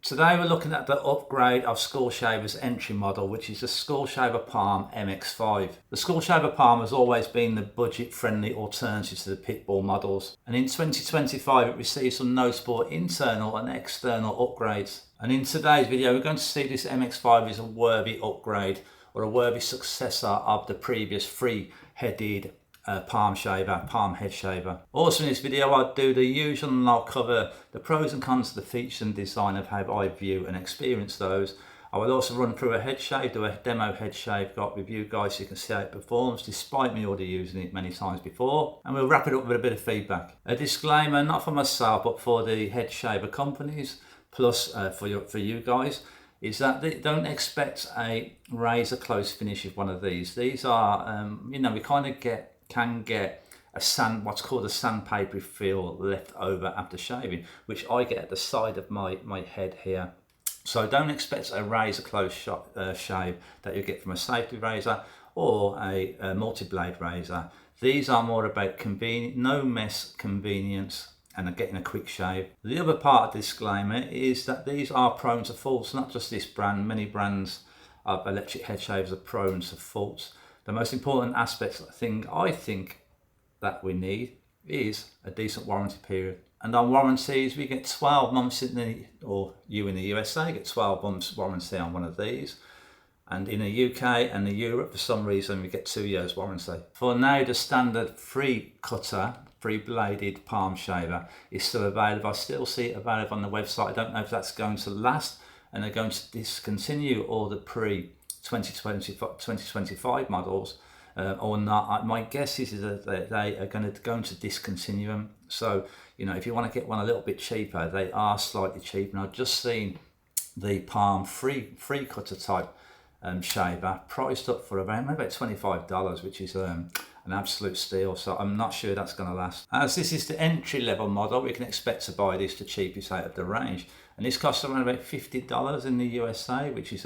Today we're looking at the upgrade of Skull Shaver's entry model, which is the Skull Shaver Palm MX5. The Skull Shaver Palm has always been the budget-friendly alternative to the pitbull models, and in 2025 it received some notable internal and external upgrades. And in today's video we're going to see this MX5 is a worthy upgrade or a worthy successor of the previous three-headed palm head shaver. Also in this video I'll do the usual and I'll cover the pros and cons of the features and design of how I view and experience those. I will also run through a head shave, do a demo head shave got with you guys so you can see how it performs despite me already using it many times before, and we'll wrap it up with a bit of feedback. A disclaimer, not for myself but for the head shaver companies plus for you guys, is that they don't expect a razor close finish with one of these. These are we kind of can get a what's called a sandpapery feel left over after shaving, which I get at the side of my head here. So don't expect a razor close shave that you get from a safety razor or a multi-blade razor. These are more about convenient, no mess convenience, and getting a quick shave. The other part of the disclaimer is that these are prone to faults, not just this brand. Many brands of electric head shavers are prone to faults. The most important aspect I think that we need is a decent warranty period. And on warranties, we get 12 months or you in the USA get 12 months warranty on one of these. And in the UK and the Europe, for some reason, we get 2 years warranty. For now, the standard three-bladed palm shaver is still available. I still see it available on the website. I don't know if that's going to last and they're going to discontinue all the 2025 models or not. My guess is that they are going to discontinue them. So, if you want to get one a little bit cheaper, they are slightly cheaper. And I've just seen the Palm free cutter type shaver priced up for around about $25, which is an absolute steal. So I'm not sure that's going to last. As this is the entry level model, we can expect to buy this the cheapest out of the range. And this costs around about $50 in the USA, which is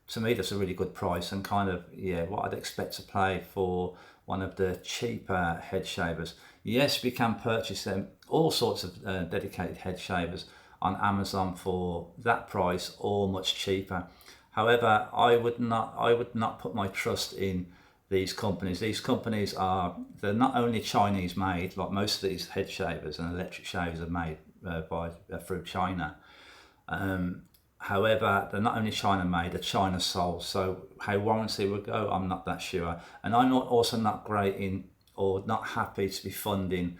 to me that's a really good price and kind of what I'd expect to pay for one of the cheaper head shavers. Yes, we can purchase them, all sorts of dedicated head shavers on Amazon for that price or much cheaper. However, I would not put my trust in these companies. These companies they're not only Chinese made, like most of these head shavers and electric shavers are made through China. However, they're not only China made, they're China sold. So how warranty will go, I'm not that sure. And I'm also not great in or not happy to be funding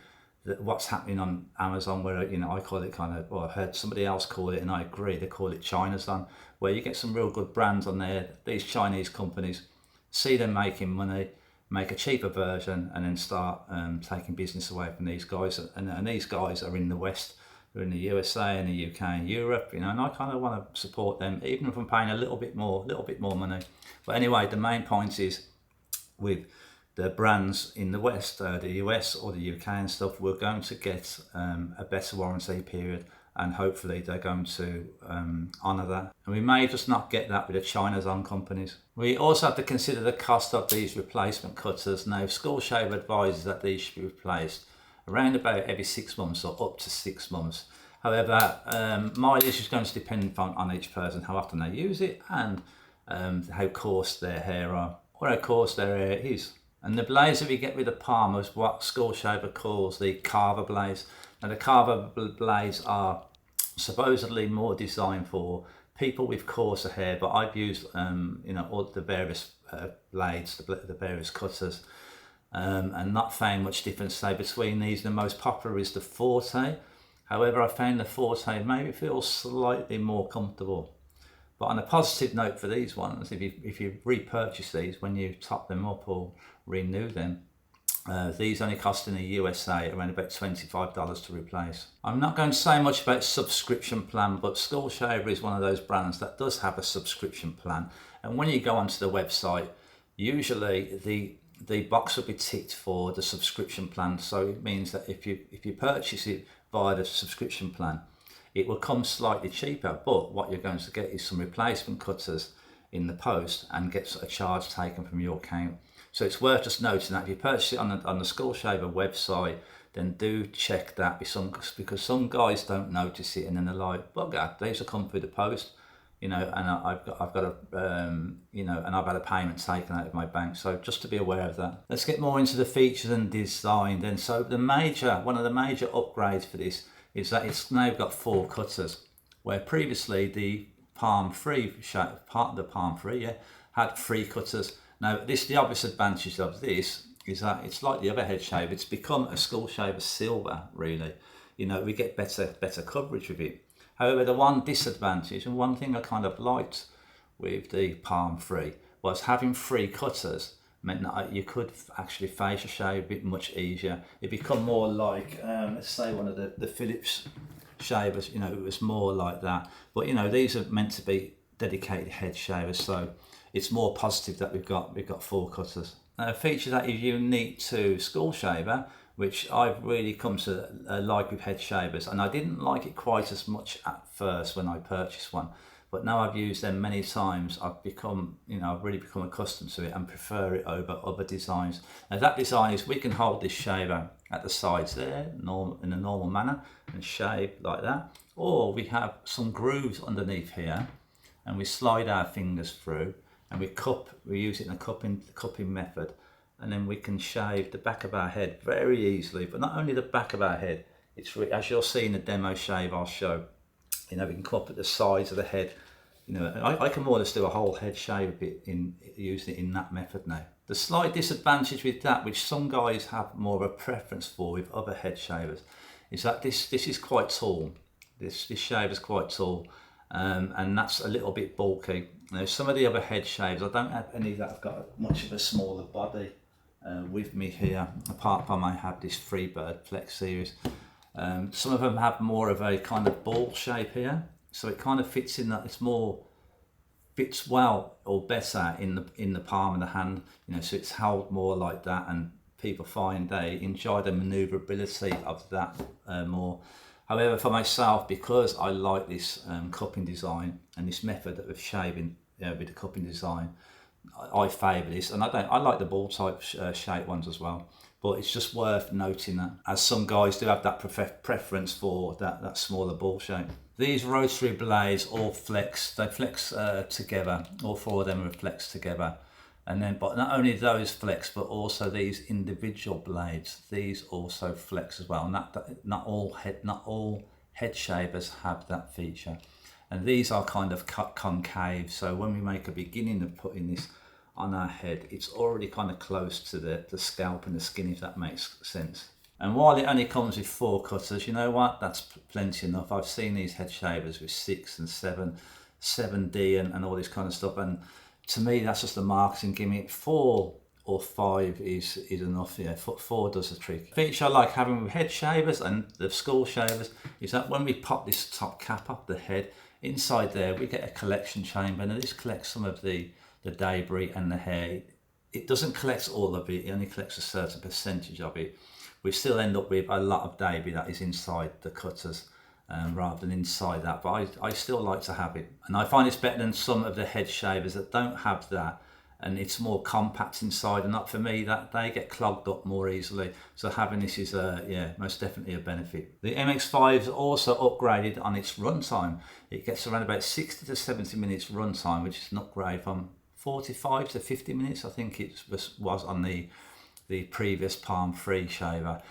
what's happening on Amazon, where I call it I heard somebody else call it, and I agree, they call it Chinazon, where you get some real good brands on there. These Chinese companies see them making money, make a cheaper version, and then start taking business away from these guys. And these guys are in the West. They're in the USA and the UK and Europe, and I kind of want to support them, even if I'm paying a little bit more money. But anyway, the main point is with the brands in the West, the US or the UK and stuff, we're going to get a better warranty period, and hopefully they're going to honour that. And we may just not get that with the China's own companies. We also have to consider the cost of these replacement cutters. Now, Skull Shaver advises that these should be replaced around about every 6 months or up to 6 months. However, mileage is going to depend on each person, how often they use it, and how coarse their hair are, or how coarse their hair is. And the blades that we get with the Palm is what Skull Shaver calls the carver blades. Now, the carver blades are supposedly more designed for people with coarser hair, but I've used all the various blades, the various cutters, and not found much difference between these. The most popular is the Forte. However, I found the Forte maybe feels slightly more comfortable. But on a positive note for these ones, if you repurchase these when you top them up or renew them, these only cost in the USA around about $25 to replace. I'm not going to say much about subscription plan, but Skull Shaver is one of those brands that does have a subscription plan. And when you go onto the website, usually the box will be ticked for the subscription plan. So it means that if you purchase it via the subscription plan, it will come slightly cheaper, but what you're going to get is some replacement cutters in the post and get a charge taken from your account. So it's worth just noting that if you purchase it on the Skull Shaver website, then do check that because some guys don't notice it, and then they're like, bugger, these will come through the post, you know, and I've got a, you know, and I've had a payment taken out of my bank. So just to be aware of that. Let's get more into the features and design then. So one of the major upgrades for this is that it's now got 4 cutters, where previously the Palm 3 had 3 cutters. Now the obvious advantage of this is that it's like the other head shaver. It's become a Skull Shaver Silver, really. You know, we get better coverage with it. However, the one disadvantage, and one thing I kind of liked with the Palm 3, was having 3 cutters meant that you could actually facial shave a bit much easier. It become more like, let's say one of the Philips shavers, you know, it was more like that. But you know, these are meant to be dedicated head shavers, so it's more positive that we've got 4 cutters. A feature that is unique to Skull Shaver, which I've really come to like with head shavers, and I didn't like it quite as much at first when I purchased one, but now I've used them many times, I've really become accustomed to it and prefer it over other designs. Now that design is we can hold this shaver at the sides there, in a normal manner, and shave like that, or we have some grooves underneath here, and we slide our fingers through, and we use it in a cupping method, and then we can shave the back of our head very easily. But not only the back of our head, as you'll see in the demo shave I'll show, you know, we can cup at the sides of the head. You know, I can more or less do a whole head shave a bit using it in that method now. The slight disadvantage with that, which some guys have more of a preference for with other head shavers, is that this is quite tall. This shaver is quite tall, and that's a little bit bulky. Now some of the other head shavers, I don't have any that have got much of a smaller body with me here, apart from I have this Freebird Flex series. Some of them have more of a kind of ball shape here, so it kind of fits in that, fits well or better in the palm of the hand, you know, so it's held more like that, and people find they enjoy the maneuverability of that more. However, for myself, because I like this cupping design and this method of shaving with the cupping design, I favour this, and I like the ball type shape ones as well. But it's just worth noting that, as some guys do have that preference for that smaller ball shape. These rotary blades all flex. They flex together. All 4 of them are flexed together, and then but not only those flex, but also these individual blades. These also flex as well. And not all head shavers have that feature. And these are kind of cut concave, so when we make a beginning of putting this on our head, it's already kind of close to the scalp and the skin, if that makes sense. And while it only comes with 4 cutters, you know what, that's plenty enough. I've seen these head shavers with 6 and 7D and all this kind of stuff, and to me that's just a marketing gimmick. 4 or 5 is enough. Yeah, 4 does the trick. The feature I like having with head shavers and the Skull Shavers is that when we pop this top cap up the head, inside there we get a collection chamber, and this collects some of the debris and the hair. It doesn't collect all of it, it only collects a certain percentage of it. We still end up with a lot of debris that is inside the cutters rather than inside that, but I still like to have it, and I find it's better than some of the head shavers that don't have that, and it's more compact inside, and not for me, that they get clogged up more easily. So having this is most definitely a benefit. The MX5 is also upgraded on its runtime. It gets around about 60 to 70 minutes runtime, which is an upgrade from 45 to 50 minutes, I think it was on the previous Palm 3 shaver.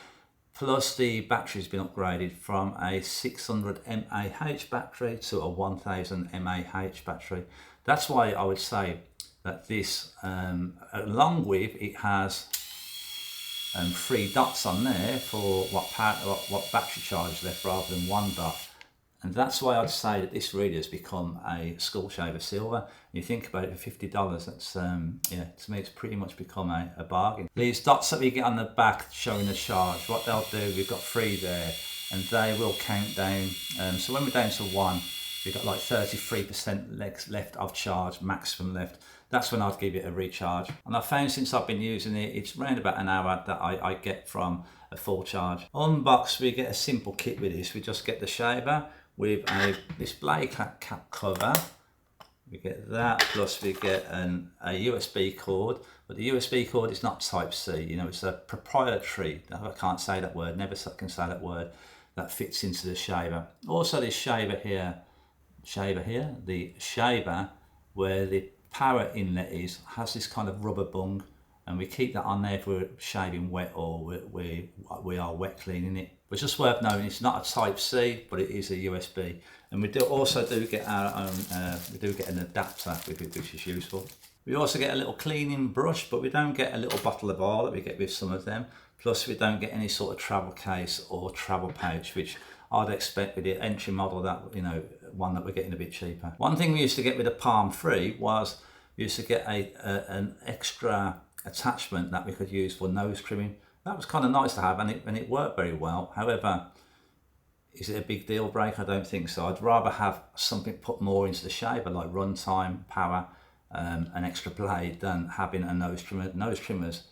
Plus the battery's been upgraded from a 600 mAh battery to a 1000 mAh battery. That's why I would say that this, along with it has 3 dots on there for what battery charge left rather than 1 dot. And that's why I'd say that this really has become a Skull Shaver Silver. You think about it, for $50, that's to me it's pretty much become a bargain. These dots that we get on the back showing the charge, what they'll do, we've got 3 there, and they will count down. So when we're down to 1, we've got like 33% left of charge, maximum left. That's when I'd give it a recharge. And I've found since I've been using it, it's around about an hour that I get from a full charge. Unboxed, we get a simple kit with this. We just get the shaver with this blade cap cover, We get that, plus we get a USB cord, but the USB cord is not Type C, you know, it's a proprietary, I can't say that word, never can say that word, that fits into the shaver. Also this shaver here, the shaver where the power inlet is, has this kind of rubber bung, and we keep that on there if we're shaving wet or we are wet cleaning it. But it's just worth knowing it's not a Type C, but it is a USB. And we also do get our own, we do get an adapter with it, which is useful. We also get a little cleaning brush, but we don't get a little bottle of oil that we get with some of them. Plus we don't get any sort of travel case or travel pouch, which I'd expect with the entry model, that, you know, one that we're getting a bit cheaper. One thing we used to get with the Palm 3 was we used to get an extra attachment that we could use for nose trimming. That was kind of nice to have, and it worked very well. However, is it a big deal breaker? I don't think so. I'd rather have something put more into the shaver, like runtime, power, an extra blade, than having a nose trimmer. Nose trimmers,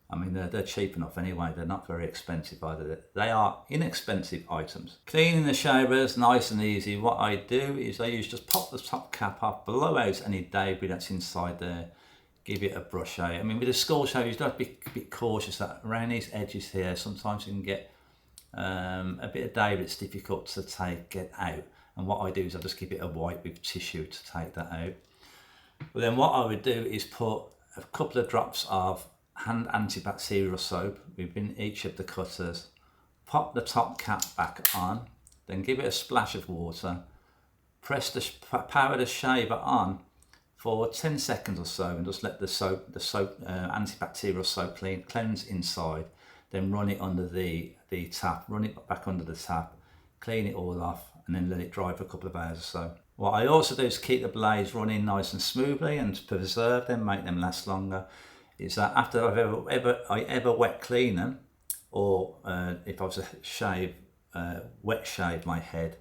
I mean, they're cheap enough anyway. They're not very expensive either. They are inexpensive items. Cleaning the shavers, nice and easy. What I do is I just pop the top cap off, blow out any debris that's inside there, give it a brush out. I mean, with a Skull Shaver, you have to be a bit cautious that around these edges here, sometimes you can get a bit of debris that's difficult to get out. And what I do is I just give it a wipe with tissue to take that out. But then what I would do is put a couple of drops of hand antibacterial soap within each of the cutters, pop the top cap back on, then give it a splash of water, power the shaver on for 10 seconds or so, and just let the antibacterial soap cleanse inside. Then run it under the tap, run it back under the tap, clean it all off, and then let it dry for a couple of hours or so. What I also do is keep the blades running nice and smoothly, and to preserve them, make them last longer, is that after I ever wet clean them, or if I was to wet shave my head,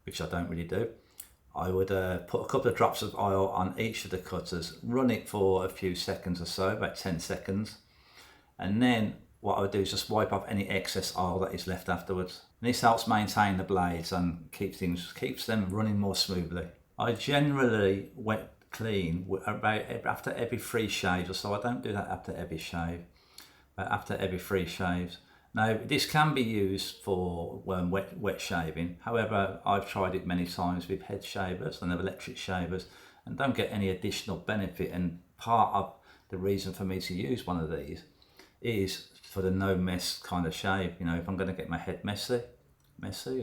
which I don't really do, I would put a couple of drops of oil on each of the cutters, run it for a few seconds or so, about 10 seconds, and then what I would do is just wipe off any excess oil that is left afterwards. And this helps maintain the blades and keeps them running more smoothly. I generally wet clean about after every 3 shaves or so. I don't do that after every shave, but after every 3 shaves. Now this can be used for wet shaving. However, I've tried it many times with head shavers and electric shavers and don't get any additional benefit. And part of the reason for me to use one of these is for the no mess kind of shave. You know, if I'm going to get my head messy,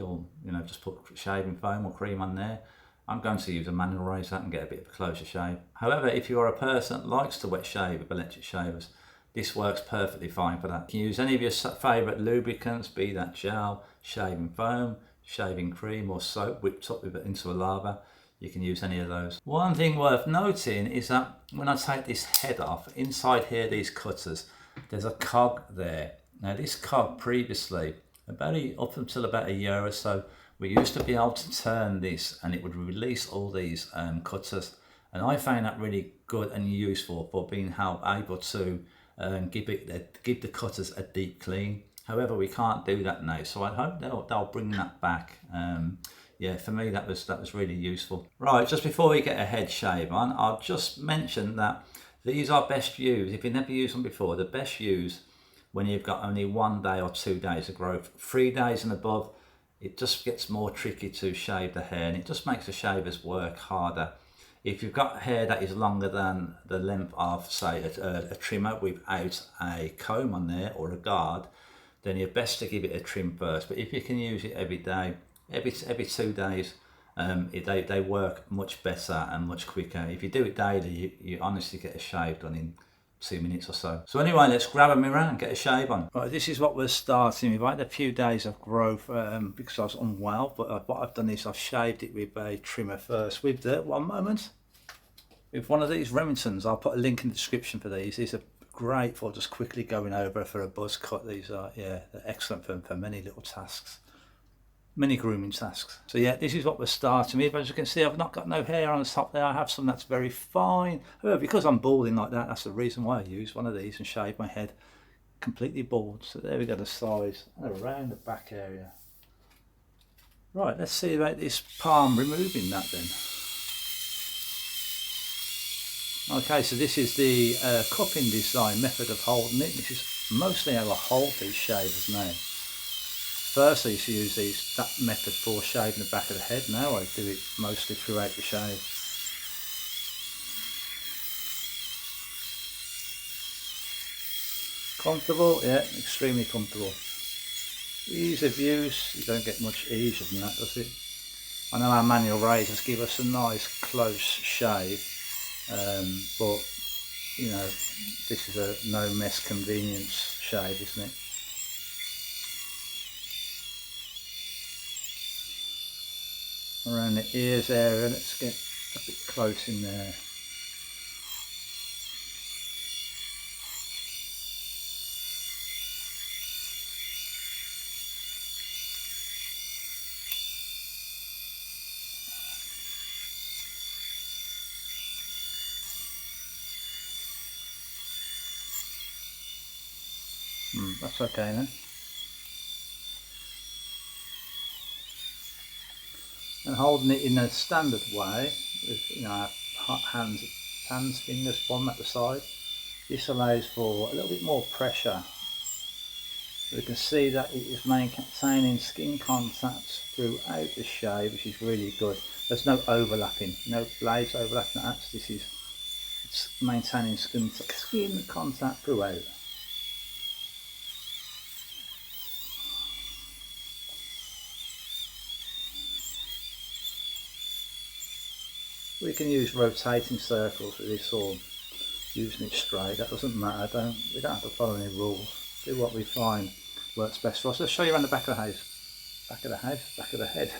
or, you know, just put shaving foam or cream on there, I'm going to use a manual razor and get a bit of a closer shave. However, if you are a person that likes to wet shave with electric shavers, this works perfectly fine for that. You can use any of your favourite lubricants, be that gel, shaving foam, shaving cream, or soap whipped up with it into a lather. You can use any of those. One thing worth noting is that when I take this head off, inside here, these cutters, there's a cog there. Now this cog previously, up until about a year or so, we used to be able to turn this and it would release all these cutters. And I found that really good and useful for being able to give the cutters a deep clean. However, we can't do that now, so I hope they'll bring that back. Yeah, for me that was really useful. Right, just before we get a head shave on, I'll just mention that these are best used, if you've never used them before, they're best used when you've got only 1 day or 2 days of growth. 3 days and above, it just gets more tricky to shave the hair, and it just makes the shavers work harder. If you've got hair that is longer than the length of, say, a trimmer without a comb on there or a guard, then you're best to give it a trim first. But if you can use it every day, every 2 days, they work much better and much quicker. If you do it daily, you honestly get a shave done in 2 minutes or so. So anyway, let's grab a mirror and get a shave on. Right, this is what we're starting with. I had a few days of growth because I was unwell, but what I've done is I've shaved it with a trimmer first with one of these Remingtons. I'll put a link in the description for these. These are great for just quickly going over for a buzz cut. These are, yeah, they're excellent for many little tasks. Many grooming tasks. So yeah, this is what we're starting with. As you can see, I've not got no hair on the top there. I have some that's very fine. However, because I'm balding like that, that's the reason why I use one of these and shave my head completely bald. So there we go, the sides and around the back area. Right, let's see about this palm, removing that then. Okay, so this is the cupping design method of holding it. This is mostly how I hold these shavers now. First I used to use that method for shaving the back of the head. Now I do it mostly throughout the shave. Comfortable? Yeah, extremely comfortable. Ease of use, you don't get much easier than that, does it? I know our manual razors give us a nice close shave, but you know, this is a no mess convenience shave, isn't it? Around the ears area, let's get a bit close in there. That's okay then. And holding it in a standard way, with our hands, fingers, one at the side, this allows for a little bit more pressure. We can see that it is maintaining skin contact throughout the shave, which is really good. There's no overlapping, no blades overlapping. It's maintaining skin contact throughout. We can use rotating circles with this, or using it straight. That doesn't matter. We don't have to follow any rules. Do what we find works best for us. Let's show you around the back of the house. Back of the house, back of the head.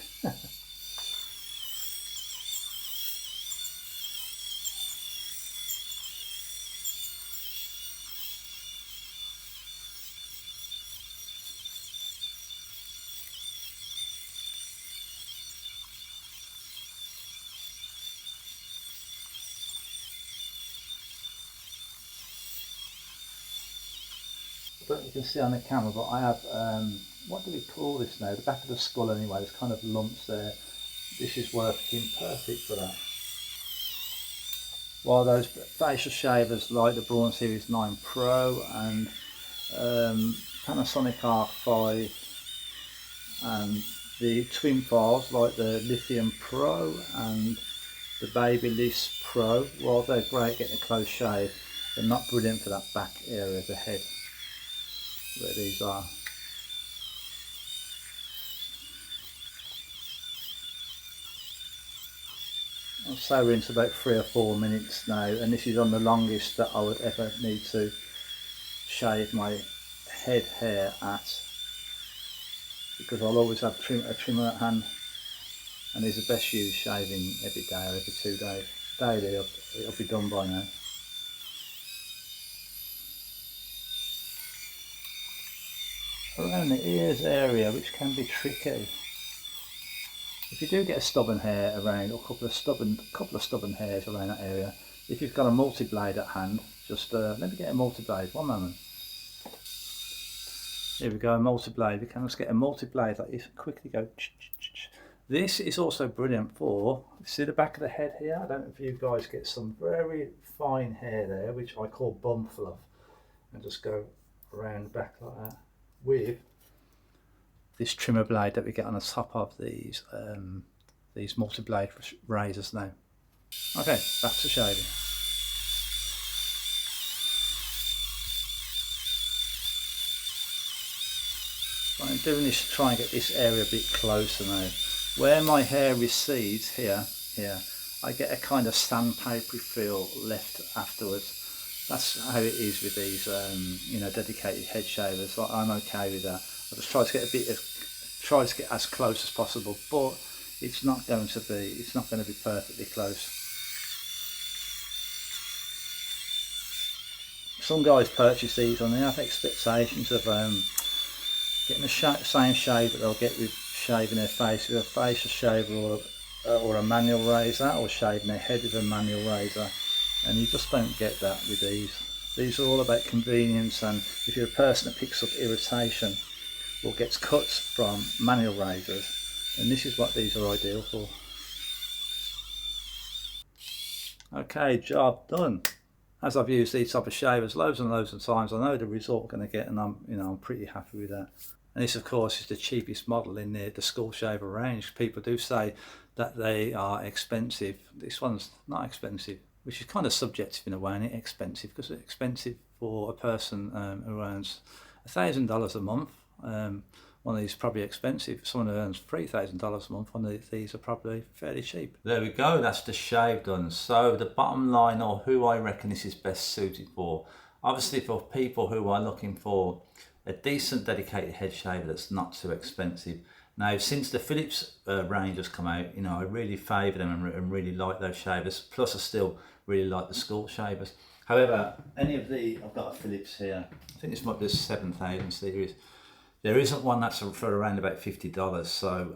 I don't know if you can see on the camera, but I have, what do we call this now? The back of the skull anyway, there's kind of lumps there. This is working perfect for that. While those facial shavers like the Braun Series 9 Pro and Panasonic R5 and the twin files like the Lithium Pro and the Babyliss Pro, while they're great getting a close shave, they're not brilliant for that back area of the head where these are. I'll say we're into about 3 or 4 minutes now, and this is on the longest that I would ever need to shave my head hair at, because I'll always have a trimmer at hand, and it's the best use shaving every day or every 2 days. Daily it'll be done by now. Around the ears area, which can be tricky. If you do get a stubborn hair around, or a couple of stubborn hairs around that area, if you've got a multi-blade at hand, just let me get a multi-blade, one moment. Here we go, a multi-blade. We can just get a multi-blade like this, quickly go. This is also brilliant for, see the back of the head here? I don't know if you guys get some very fine hair there, which I call bum fluff, and just go around the back like that with this trimmer blade that we get on the top of these multi-blade razors now. Okay, back to shaving. So I'm doing this to try and get this area a bit closer now. Where my hair recedes here, I get a kind of sandpapery feel left afterwards. That's how it is with these, dedicated head shavers. I'm okay with that. I just try to get as close as possible, but it's not going to be perfectly close. Some guys purchase these and they have expectations of getting the same shave that they'll get with shaving their face with a facial shaver or a manual razor, or shaving their head with a manual razor, and you just don't get that with these. These are all about convenience, and if you're a person that picks up irritation or gets cuts from manual razors, and this is what these are ideal for. Okay, job done. As I've used these type of shavers loads and loads of times, I know the result I'm going to get, and I'm pretty happy with that. And this, of course, is the cheapest model in the Skull Shaver range. People do say that they are expensive. This one's not expensive, which is kind of subjective in a way, and it's expensive because it's expensive for a person who earns $1,000 a month. One of these is probably expensive. Someone who earns $3,000 a month, one of these are probably fairly cheap. There we go, that's the shave done. So the bottom line, or who I reckon this is best suited for, obviously for people who are looking for a decent dedicated head shaver that's not too expensive. Now, since the Philips range has come out, I really favour them and really like those shavers. Plus, I still really like the Skull Shavers. However, I've got a Philips here. I think this might be the 7000 series. There isn't one that's for around about $50. So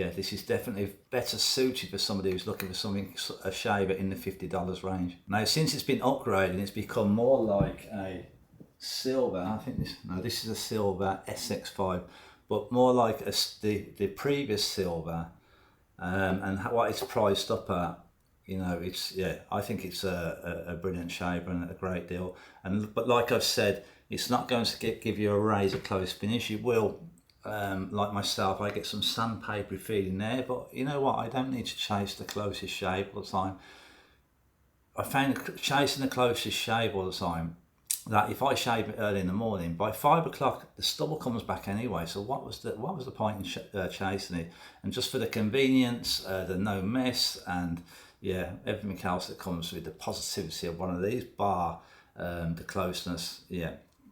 this is definitely better suited for somebody who's looking for a shaver in the $50 range. Now, since it's been upgraded, it's become more like a silver. I think this is a silver SX5, but more like the previous silver, and what it's priced up at. I think it's a brilliant shaver and a great deal. But like I've said, it's not going to give you a razor close finish. It will, like myself, I get some sandpapery feeling there, but you know what? I don't need to chase the closest shave all the time. I found chasing the closest shave all the time, that if I shave it early in the morning, by 5 o'clock the stubble comes back anyway. So what was the point in chasing it? And just for the convenience, the no mess, and everything else that comes with the positivity of one of these, bar the closeness,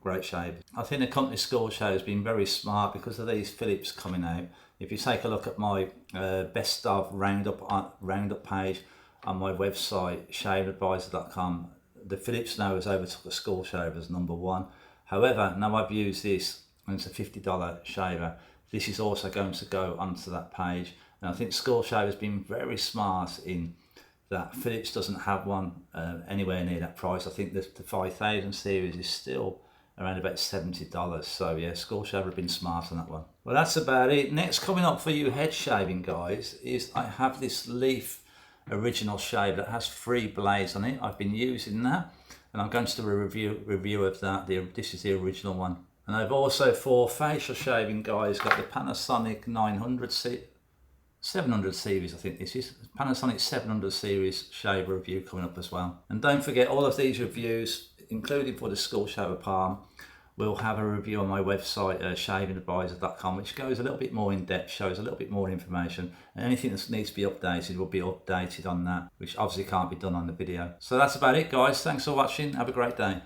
great shave. I think the company Skull Shaver has been very smart because of these Philips coming out. If you take a look at my best of roundup page on my website, shaveadvisor.com, the Philips now has overtook the Skull Shaver as #1. However, now I've used this, and it's a $50 shaver, this is also going to go onto that page. And I think Skull Shaver has been very smart in that Philips doesn't have one anywhere near that price. I think the 5000 series is still around about $70. So yeah, Skull Shaver have been smart on that one. Well, that's about it. Next coming up for you head shaving guys is I have this Leaf original shave that has 3 blades on it. I've been using that, and I'm going to do a review of that. This is the original one. And I've also, for facial shaving guys, got the Panasonic 700 series, I think this is. Panasonic 700 series shaver review coming up as well. And don't forget, all of these reviews, including for the Skull Shaver Palm, we'll have a review on my website, shaveadvisor.com, which goes a little bit more in depth, shows a little bit more information, and anything that needs to be updated will be updated on that, which obviously can't be done on the video. So that's about it guys, thanks for watching, have a great day.